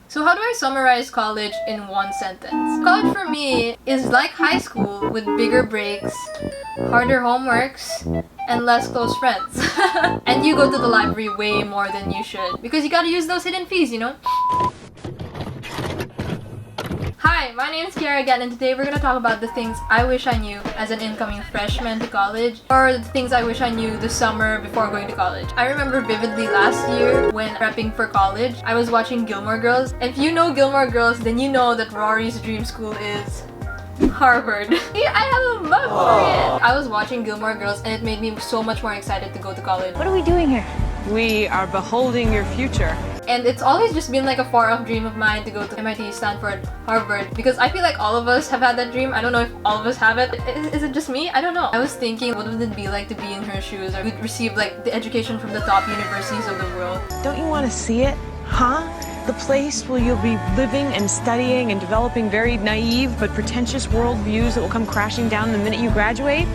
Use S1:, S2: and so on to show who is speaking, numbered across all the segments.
S1: So how do I summarize college in one sentence? College for me is like high school with bigger breaks, harder homeworks, and less close friends. And you go to the library way more than you should because you gotta use those hidden fees, you know? Hi, my name is Ciara again, and today we're gonna talk about the things I wish I knew as an incoming freshman to college, or the things I wish I knew the summer before going to college. I remember vividly last year when prepping for college, I was watching Gilmore Girls. If you know Gilmore Girls, then you know that Rory's dream school is Harvard. I have a mug for it! I was watching Gilmore Girls and it made me so much more excited to go to college.
S2: What are we doing here?
S3: We are beholding your future.
S1: And it's always just been like a far-off dream of mine to go to MIT, Stanford, Harvard, because I feel like all of us have had that dream. I don't know if all of us have it. Is it just me? I don't know. I was thinking, what would it be like to be in her shoes or receive like the education from the top universities of the world?
S3: Don't you want to see it? Huh? The place where you'll be living and studying and developing very naive but pretentious worldviews that will come crashing down the minute you graduate?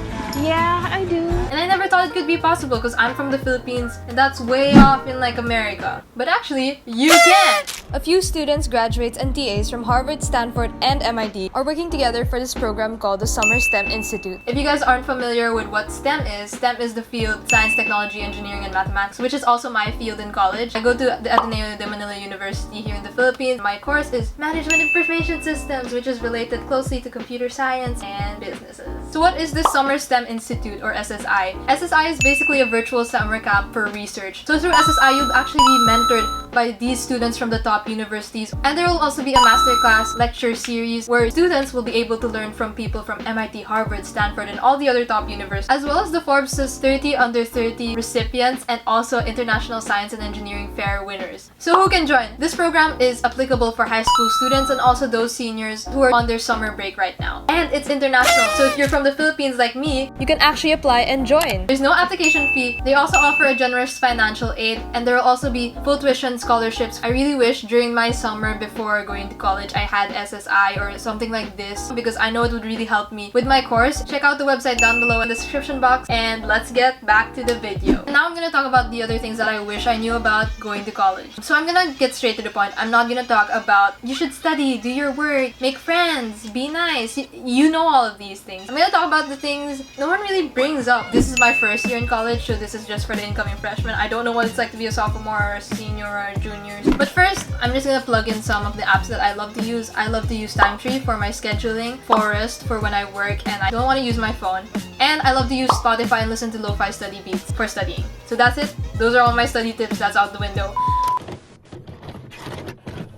S2: Yeah, I do.
S1: And I never thought it could be possible because I'm from the Philippines and that's way off in like America. But actually, you can! A few students, graduates, and TAs from Harvard, Stanford, and MIT are working together for this program called the Summer STEM Institute. If you guys aren't familiar with what STEM is the field Science, Technology, Engineering, and Mathematics, which is also my field in college. I go to the Ateneo de Manila University here in the Philippines. My course is Management Information Systems, which is related closely to computer science and businesses. So what is the Summer STEM Institute, or SSI? SSI is basically a virtual summer camp for research. So through SSI, you'll actually be mentored by these students from the top universities, and there will also be a masterclass lecture series where students will be able to learn from people from MIT, Harvard, Stanford, and all the other top universities, as well as the Forbes' 30 under 30 recipients and also International Science and Engineering Fair winners. So who can join? This program is applicable for high school students and also those seniors who are on their summer break right now. And it's international, so if you're from the Philippines like me, you can actually apply and join. There's no application fee. They also offer a generous financial aid, and there will also be full tuition scholarships. I really wish during my summer before going to college I had SSI or something like this because I know it would really help me with my course. Check out the website down below in the description box, and let's get back to the video. Now I'm gonna talk about the other things that I wish I knew about going to college. So I'm gonna get straight to the point. I'm not gonna talk about you should study, do your work, make friends, be nice. You know all of these things. I'm gonna talk about the things no one really brings up. This is my first year in college, so this is just for the incoming freshmen. I don't know what it's like to be a sophomore or a senior or a junior. But first, I'm just gonna plug in some of the apps that I love to use. I love to use Timetree for my scheduling, Forest for when I work and I don't want to use my phone, and I love to use Spotify and listen to lo-fi study beats for studying. So that's it. Those are all my study tips. That's out the window.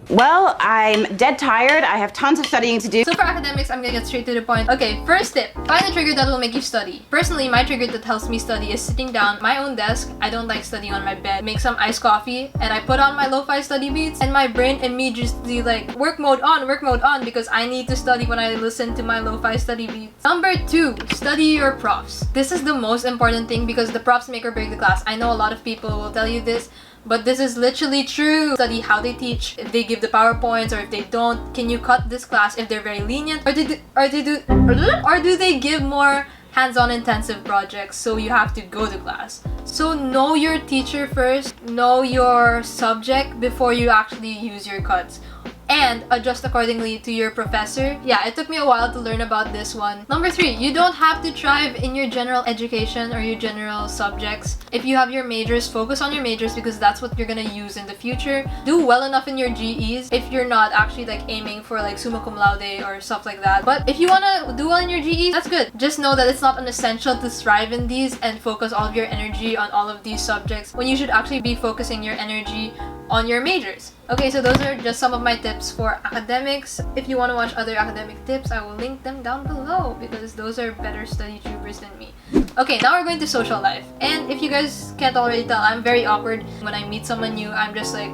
S4: Well, I'm dead tired. I have tons of studying to do.
S1: So for academics, I'm gonna get straight to the point. Okay, first tip. Find a trigger that will make you study. Personally, my trigger that helps me study is sitting down at my own desk. I don't like studying on my bed. Make some iced coffee, and I put on my lo-fi study beats, and my brain immediately like work mode on because I need to study when I listen to my lo-fi study beats. Number 2, study your profs. This is the most important thing because the profs make or break the class. I know a lot of people will tell you this, but this is literally true. Study how they teach, if they give the PowerPoints, or if they don't. Can you cut this class if they're very lenient? Or do they give more hands-on intensive projects so you have to go to class? So know your teacher first, know your subject before you actually use your cuts. And adjust accordingly to your professor. Yeah, it took me a while to learn about this one. Number 3, you don't have to thrive in your general education or your general subjects. If you have your majors, focus on your majors because that's what you're gonna use in the future. Do well enough in your GEs if you're not actually like aiming for like summa cum laude or stuff like that. But if you wanna do well in your GEs, that's good. Just know that it's not an essential to thrive in these and focus all of your energy on all of these subjects when you should actually be focusing your energy on your majors. Okay, so those are just some of my tips for academics. If you want to watch other academic tips, I will link them down below because those are better study tubers than me. Okay, now we're going to social life. And if you guys can't already tell, I'm very awkward. When I meet someone new, I'm just like...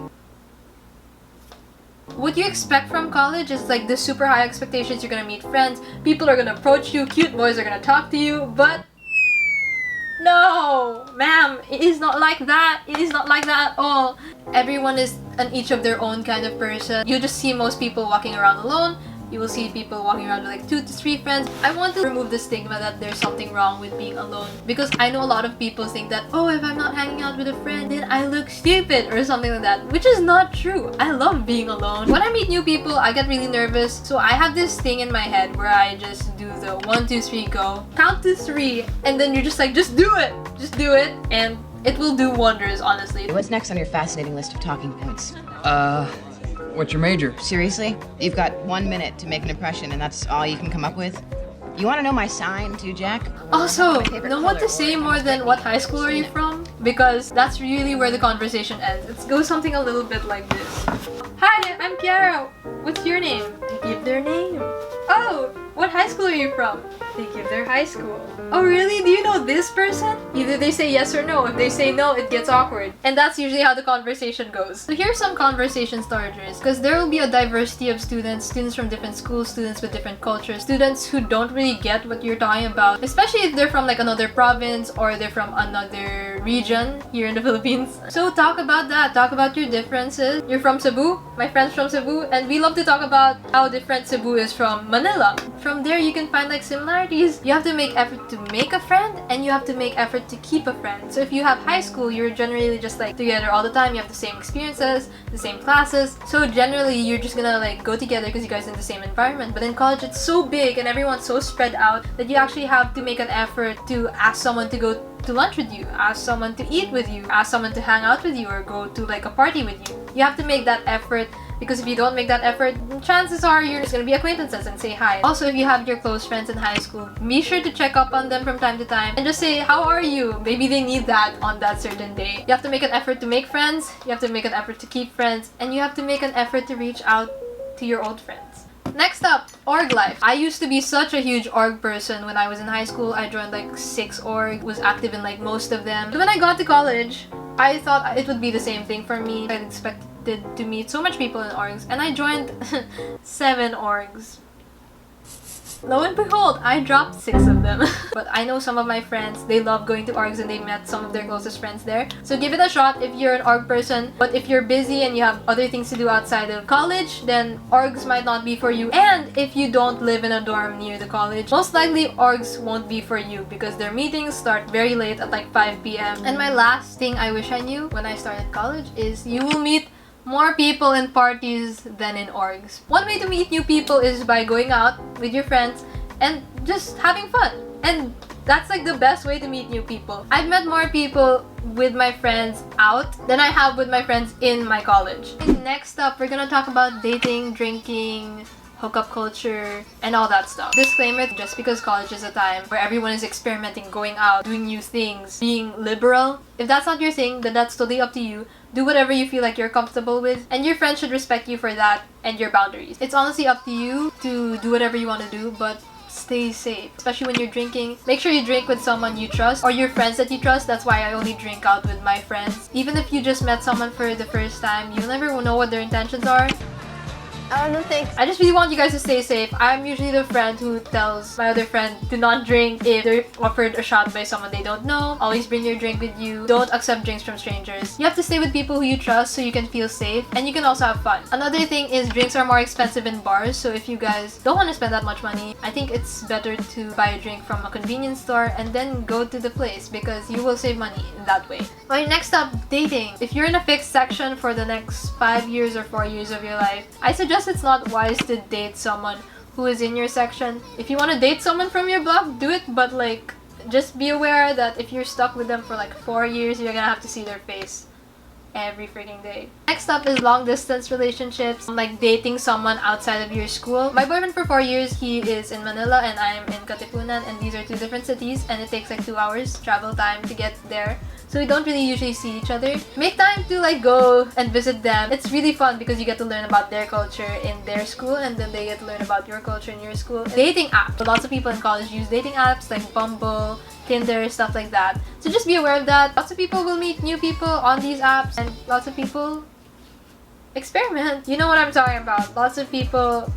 S1: What you expect from college is like the super high expectations. You're gonna meet friends, people are gonna approach you, cute boys are gonna talk to you, but... No, ma'am, it is not like that. It is not like that at all. Everyone is each of their own kind of person. You just see most people walking around alone. You will see people walking around with like 2 to 3 friends. I want to remove the stigma that there's something wrong with being alone, because I know a lot of people think that, oh, if I'm not hanging out with a friend, then I look stupid or something like that, which is not true. I love being alone. When I meet new people, I get really nervous, so I have this thing in my head where I just do the 1, 2, 3 go, count to 3, and then you're just like, just do it, and it will do wonders, honestly.
S4: What's next on your fascinating list of talking points?
S5: What's your major?
S4: Seriously? You've got 1 minute to make an impression and that's all you can come up with? You want to know my sign too, Jack?
S1: Also, know what to say more than what high school are you from? Because that's really where the conversation ends. It goes something a little bit like this. Hi, I'm Ciara. What's your name? They give their name. Oh, what high school are you from? They give their high school. Oh really? Do you know this person? Either they say yes or no. If they say no, it gets awkward. And that's usually how the conversation goes. So here's some conversation starters, because there will be a diversity of students from different schools, students with different cultures, students who don't really get what you're talking about, especially if they're from like another province or they're from another region here in the Philippines. So talk about that. Talk about your differences. You're from Cebu? My friend's from Cebu, and we love to talk about how different Cebu is from Manila. From there, you can find like similarities. You have to make effort to make a friend, and you have to make effort to keep a friend. So if you have high school, you're generally just like together all the time. You have the same experiences, the same classes. So generally, you're just gonna like go together because you guys are in the same environment. But in college, it's so big and everyone's so spread out that you actually have to make an effort to ask someone to go to lunch with you, ask someone to eat with you, ask someone to hang out with you, or go to like a party with you. You have to make that effort, because if you don't make that effort, chances are you're just gonna be acquaintances and say hi. Also, if you have your close friends in high school, be sure to check up on them from time to time and just say, how are you? Maybe they need that on that certain day. You have to make an effort to make friends, you have to make an effort to keep friends, and you have to make an effort to reach out to your old friends. Next up, org life. I used to be such a huge org person when I was in high school. I joined like 6 org, was active in like most of them. So when I got to college, I thought it would be the same thing for me. I expected to meet so much people in orgs, and I joined 7 orgs. Lo and behold, I dropped 6 of them. But I know some of my friends, they love going to orgs and they met some of their closest friends there. So give it a shot if you're an org person. But if you're busy and you have other things to do outside of college, then orgs might not be for you. And if you don't live in a dorm near the college, most likely orgs won't be for you because their meetings start very late at like 5 p.m. And my last thing I wish I knew when I started college is you will meet more people in parties than in orgs. One way to meet new people is by going out with your friends and just having fun. And that's like the best way to meet new people. I've met more people with my friends out than I have with my friends in my college. And next up, we're gonna talk about dating, drinking, hookup culture, and all that stuff. Disclaimer, just because college is a time where everyone is experimenting, going out, doing new things, being liberal, if that's not your thing, then that's totally up to you. Do whatever you feel like you're comfortable with, and your friends should respect you for that and your boundaries. It's honestly up to you to do whatever you want to do, but stay safe. Especially when you're drinking, make sure you drink with someone you trust or your friends that you trust. That's why I only drink out with my friends. Even if you just met someone for the first time, you'll never know what their intentions are.
S2: No thanks.
S1: I just really want you guys to stay safe. I'm usually the friend who tells my other friend to not drink if they're offered a shot by someone they don't know. Always bring your drink with you. Don't accept drinks from strangers. You have to stay with people who you trust so you can feel safe and you can also have fun. Another thing is drinks are more expensive in bars, so if you guys don't want to spend that much money, I think it's better to buy a drink from a convenience store and then go to the place because you will save money in that way. Alright, next up, dating. If you're in a fixed section for the next 5 years or 4 years of your life, I suggest it's not wise to date someone who is in your section. If you want to date someone from your block, do it, but like just be aware that if you're stuck with them for like 4 years, you're gonna have to see their face every freaking day. Next up is long distance relationships, like dating someone outside of your school. My boyfriend for 4 years, he is in Manila and I'm in Katipunan, and these are 2 different cities and it takes like 2 hours travel time to get there. So we don't really usually see each other. Make time to like go and visit them. It's really fun because you get to learn about their culture in their school and then they get to learn about your culture in your school. Dating apps. Lots of people in college use dating apps like Bumble, Tinder, stuff like that. So just be aware of that. Lots of people will meet new people on these apps and lots of people experiment. You know what I'm talking about. Lots of people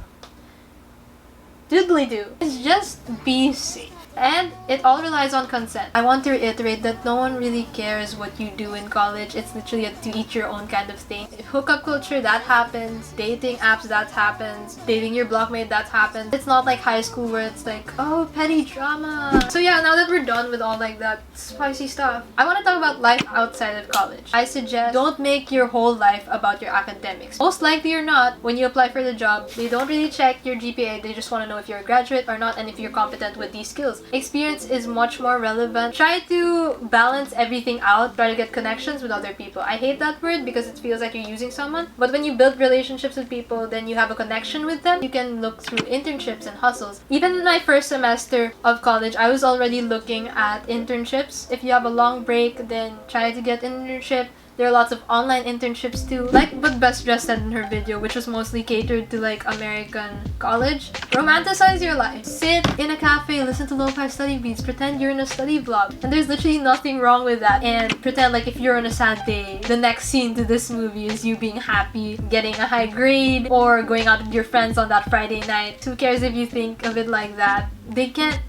S1: doodly do. It's just be safe. And it all relies on consent. I want to reiterate that no one really cares what you do in college. It's literally a to each your own kind of thing. Hookup culture, that happens. Dating apps, that happens. Dating your blockmate, that happens. It's not like high school where it's like, oh, petty drama. So yeah, now that we're done with all like that spicy stuff, I want to talk about life outside of college. I suggest don't make your whole life about your academics. Most likely or not, when you apply for the job, they don't really check your GPA. They just want to know if you're a graduate or not and if you're competent with these skills. Experience is much more relevant. Try to balance everything out. Try to get connections with other people. I hate that word because it feels like you're using someone. But when you build relationships with people, then you have a connection with them. You can look through internships and hustles. Even in my first semester of college, I was already looking at internships. If you have a long break, then try to get an internship. There are lots of online internships too. Like what Best Dress said in her video, which was mostly catered to like American college. Romanticize your life. Sit in a cafe, listen to lo-fi study beats, pretend you're in a study vlog. And there's literally nothing wrong with that. And pretend like if you're on a sad day, the next scene to this movie is you being happy, getting a high grade, or going out with your friends on that Friday night. Who cares if you think of it like that? They can't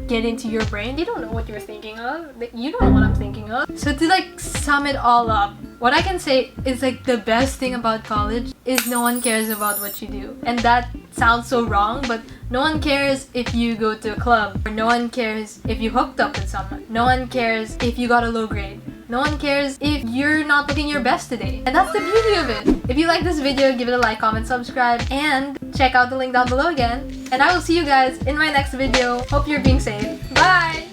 S1: get into your brain. They don't know what you're thinking of. You don't know what I'm thinking of. So to like sum it all up, what I can say is like the best thing about college is no one cares about what you do. And that sounds so wrong, but no one cares if you go to a club, or no one cares if you hooked up with someone. No one cares if you got a low grade. No one cares if you're not looking your best today. And that's the beauty of it. If you like this video, give it a like, comment, subscribe, and check out the link down below again. And I will see you guys in my next video. Hope you're being safe. Bye!